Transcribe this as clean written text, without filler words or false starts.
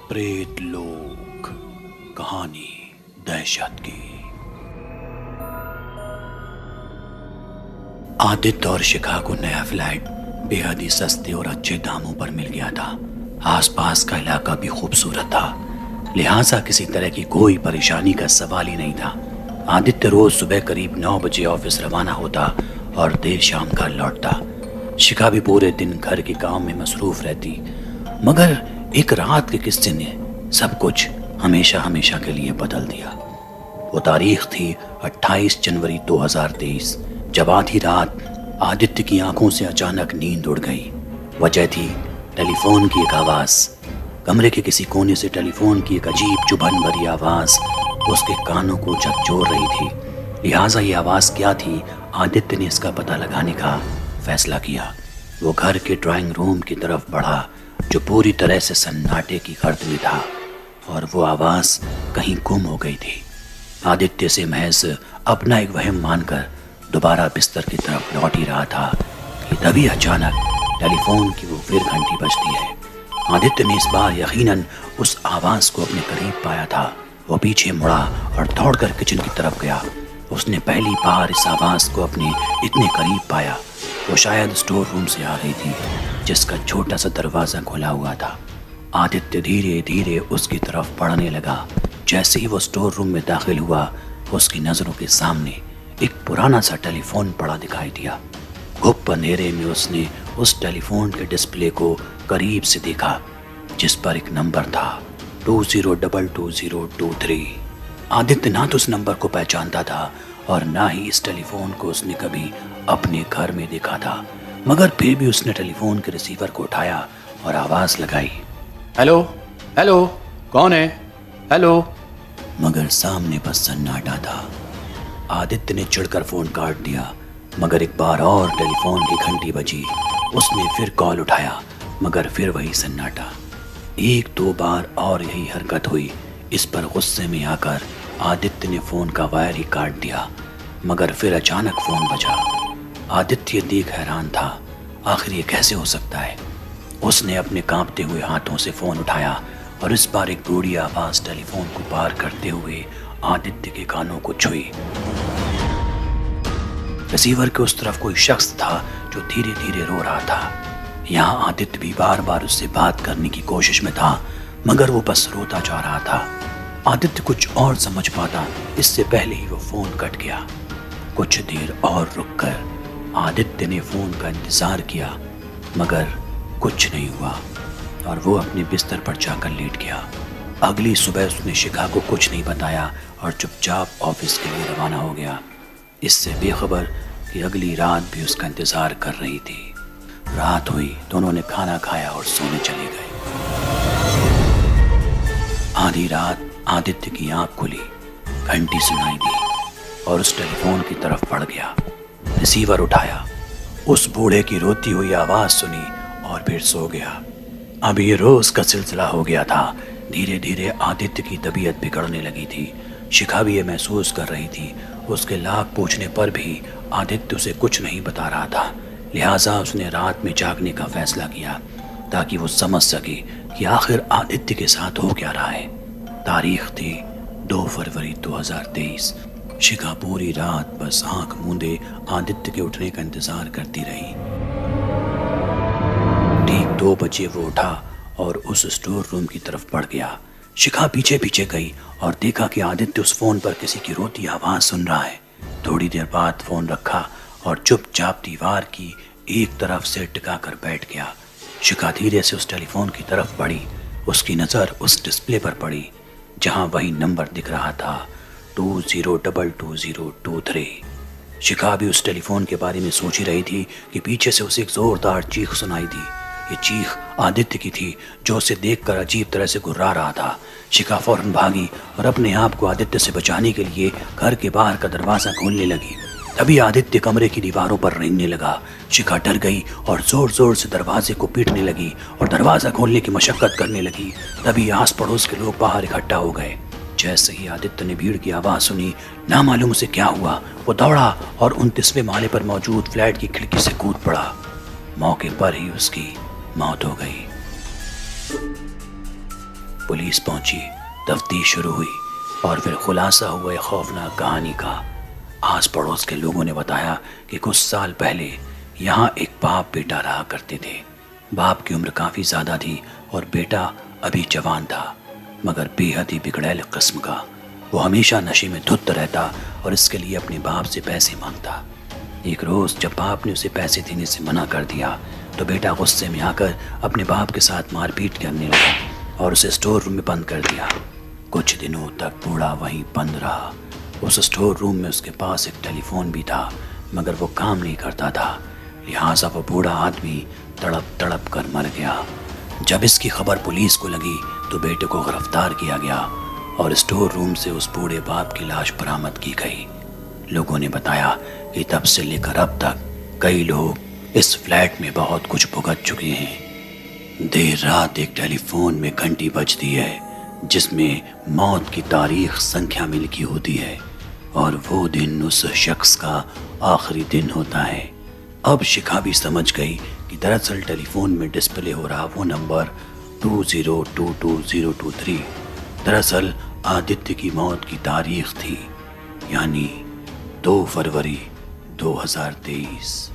प्रेत लोक कहानी दहशत की। आदित्य और शिखा को नया फ्लैट बेहद ही सस्ते और अच्छे दामों पर मिल गया था। आसपास का इलाका भी खूबसूरत था, लिहाजा किसी तरह की कोई परेशानी का सवाल ही नहीं था। आदित्य रोज सुबह करीब 9 बजे ऑफिस रवाना होता और देर शाम घर लौटता। शिखा भी पूरे दिन घर के काम में मसरूफ रहती, मगर एक रात के किस्से ने सब कुछ हमेशा हमेशा के लिए बदल दिया। वो तारीख थी 28 जनवरी 2023, जब आधी रात आदित्य की आंखों से अचानक नींद उड़ गई। वजह थी टेलीफोन की एक आवाज। कमरे के किसी कोने से टेलीफोन की एक अजीब चुभन भरी आवाज उसके कानों को झकझोर रही थी। लिहाजा ये आवाज क्या थी, आदित्य ने इसका पता लगाने का फैसला किया। वो घर के ड्राइंग रूम की तरफ बढ़ा, जो पूरी तरह से सन्नाटे की गर्द में था, और वो आवाज कहीं गुम हो गई थी। आदित्य से महज अपना एक वहम मानकर दोबारा बिस्तर की तरफ लौट ही रहा था कि तभी अचानक टेलीफोन की वो फिर घंटी बजती है। आदित्य ने इस बार यकीनन उस आवाज को अपने करीब पाया था। वो पीछे मुड़ा और दौड़कर किचन की तरफ गया। उसने पहली बार इस आवाज को अपने इतने करीब पाया। वो शायद स्टोर रूम से आ रही थी, जिसका छोटा सा दरवाजा खुला हुआ था। आदित्य धीरे धीरे उसकी तरफ बढ़ने लगा। जैसे ही वो स्टोर रूम में दाखिल हुआ, उसकी नजरों के सामने एक पुराना सा टेलीफोन पड़ा दिखाई दिया। गुप्त अंधेरे में उसने उस टेलीफोन के डिस्प्ले को करीब से देखा, जिस पर एक नंबर था 20222023। आदित्य ना तो उस नंबर को पहचानता था और ना ही इस टेलीफोन को उसने कभी अपने घर में देखा था, मगर फिर भी उसने टेलीफोन के रिसीवर को उठाया और आवाज लगाई, हेलो हेलो, कौन है? हेलो। मगर सामने बस सन्नाटा था। आदित्य ने चिढ़कर फोन काट दिया, मगर एक बार और टेलीफोन की घंटी बजी। उसने फिर कॉल उठाया, मगर फिर वही सन्नाटा। 1-2 बार और यही हरकत हुई। इस पर गुस्से में आकर आदित्य ने फोन का वायर ही काट दिया, मगर फिर अचानक फोन बजा। आदित्य देख हैरान था, आखिर ये कैसे हो सकता है। उसने अपने कांपते हुए हाथों से फोन उठाया और इस बार एक बूढ़ी आवाज टेलीफोन को पार करते हुए आदित्य के कानों को छुई। रिसीवर के उस तरफ कोई शख्स था जो धीरे धीरे रो रहा था। यहाँ आदित्य भी बार बार उससे बात करने की कोशिश में था, मगर वो बस रोता जा रहा था। आदित्य कुछ और समझ पाता इससे पहले ही वो फोन कट गया। कुछ देर और रुककर आदित्य ने फोन का इंतजार किया, मगर कुछ नहीं हुआ और वो अपने बिस्तर पर जाकर लेट गया। अगली सुबह उसने शिखा को कुछ नहीं बताया और चुपचाप ऑफिस के लिए रवाना हो गया, इससे बेखबर कि अगली रात भी उसका इंतजार कर रही थी। रात हुई, दोनों ने खाना खाया और सोने चले गए। आधी रात आदित्य की आंख खुली, घंटी सुनाई दी और उस टेलीफोन की तरफ बढ़ गया। रिसीवर उठाया, उस बूढ़े की रोती हुई आवाज सुनी और फिर सो गया। अब ये रोज का सिलसिला हो गया था। धीरे धीरे आदित्य की तबीयत बिगड़ने लगी थी। शिखा भी ये महसूस कर रही थी। उसके लाख पूछने पर भी आदित्य उसे कुछ नहीं बता रहा था। लिहाजा उसने रात में जागने का फैसला किया, ताकि वो समझ सके कि आखिर आदित्य के साथ हो क्या रहा है। तारीख थी 2 फरवरी 2023। शिखा पूरी रात बस आंख मूंदे आदित्य के उठने का इंतजार करती रही। ठीक 2 बजे वो उठा और उस स्टोर रूम की तरफ बढ़ गया। शिखा पीछे पीछे गई और देखा कि आदित्य उस फोन पर किसी की रोती आवाज सुन रहा है। थोड़ी देर बाद फोन रखा और चुपचाप दीवार की एक तरफ से टिका कर बैठ गया। शिखा धीरे से उस टेलीफोन की तरफ बढ़ी। उसकी नजर उस डिस्प्ले पर पड़ी, जहां वही नंबर दिख रहा था 20222023। शिखा भी उस टेलीफोन के बारे में सोच ही रही थी कि पीछे से उसे एक जोरदार चीख सुनाई दी। ये चीख आदित्य की थी, जो उसे देखकर अजीब तरह से गुर्रा रहा था। शिखा फौरन भागी और अपने आप को आदित्य से बचाने के लिए घर के बाहर का दरवाजा खोलने लगी। तभी आदित्य कमरे की दीवारों पर रेंगने लगा। शिखा डर गई और जोर जोर से दरवाजे को पीटने लगी और दरवाजा खोलने की मशक्कत करने लगी। तभी आस पड़ोस के लोग बाहर इकट्ठा हो गए। जैसे ही आदित्य ने भीड़ की आवाज सुनी, ना मालूम उसे क्या हुआ, वो दौड़ा और 29वें माले पर मौजूद फ्लैट की खिड़की से कूद पड़ा। मौके पर ही उसकी मौत हो गई। पुलिस पहुंची, तफ्तीश शुरू हुई और फिर खुलासा हुआ एक खौफनाक कहानी का। आस पड़ोस के लोगों ने बताया कि कुछ साल पहले यहाँ एक बाप बेटा रहा करते थे। बाप की उम्र काफ़ी ज़्यादा थी और बेटा अभी जवान था, मगर बेहद ही बिगड़ैल किस्म का। वो हमेशा नशे में धुत रहता और इसके लिए अपने बाप से पैसे मांगता। एक रोज़ जब बाप ने उसे पैसे देने से मना कर दिया तो बेटा गुस्से में आकर अपने बाप के साथ मारपीट करने लगा और उसे स्टोर रूम में बंद कर दिया। कुछ दिनों तक बूढ़ा वहीं बंद रहा। उस स्टोर रूम में उसके पास एक टेलीफोन भी था, मगर वो काम नहीं करता था, लिहाजा वो बूढ़ा आदमी तड़प तड़प कर मर गया। जब इसकी खबर पुलिस को लगी तो बेटे को गिरफ्तार किया गया और स्टोर रूम से उस बूढ़े बाप की लाश बरामद की गई। लोगों ने बताया कि तब से लेकर अब तक कई लोग इस फ्लैट में बहुत कुछ भुगत चुके हैं। देर रात एक टेलीफोन में घंटी बजती है जिसमें मौत की तारीख संख्या में लिखी होती है और वो दिन उस शख्स का आखिरी दिन होता है। अब शिखा भी समझ गई कि दरअसल टेलीफोन में डिस्प्ले हो रहा वो नंबर 20222023 दरअसल आदित्य की मौत की तारीख थी, यानी 2 फरवरी 2023।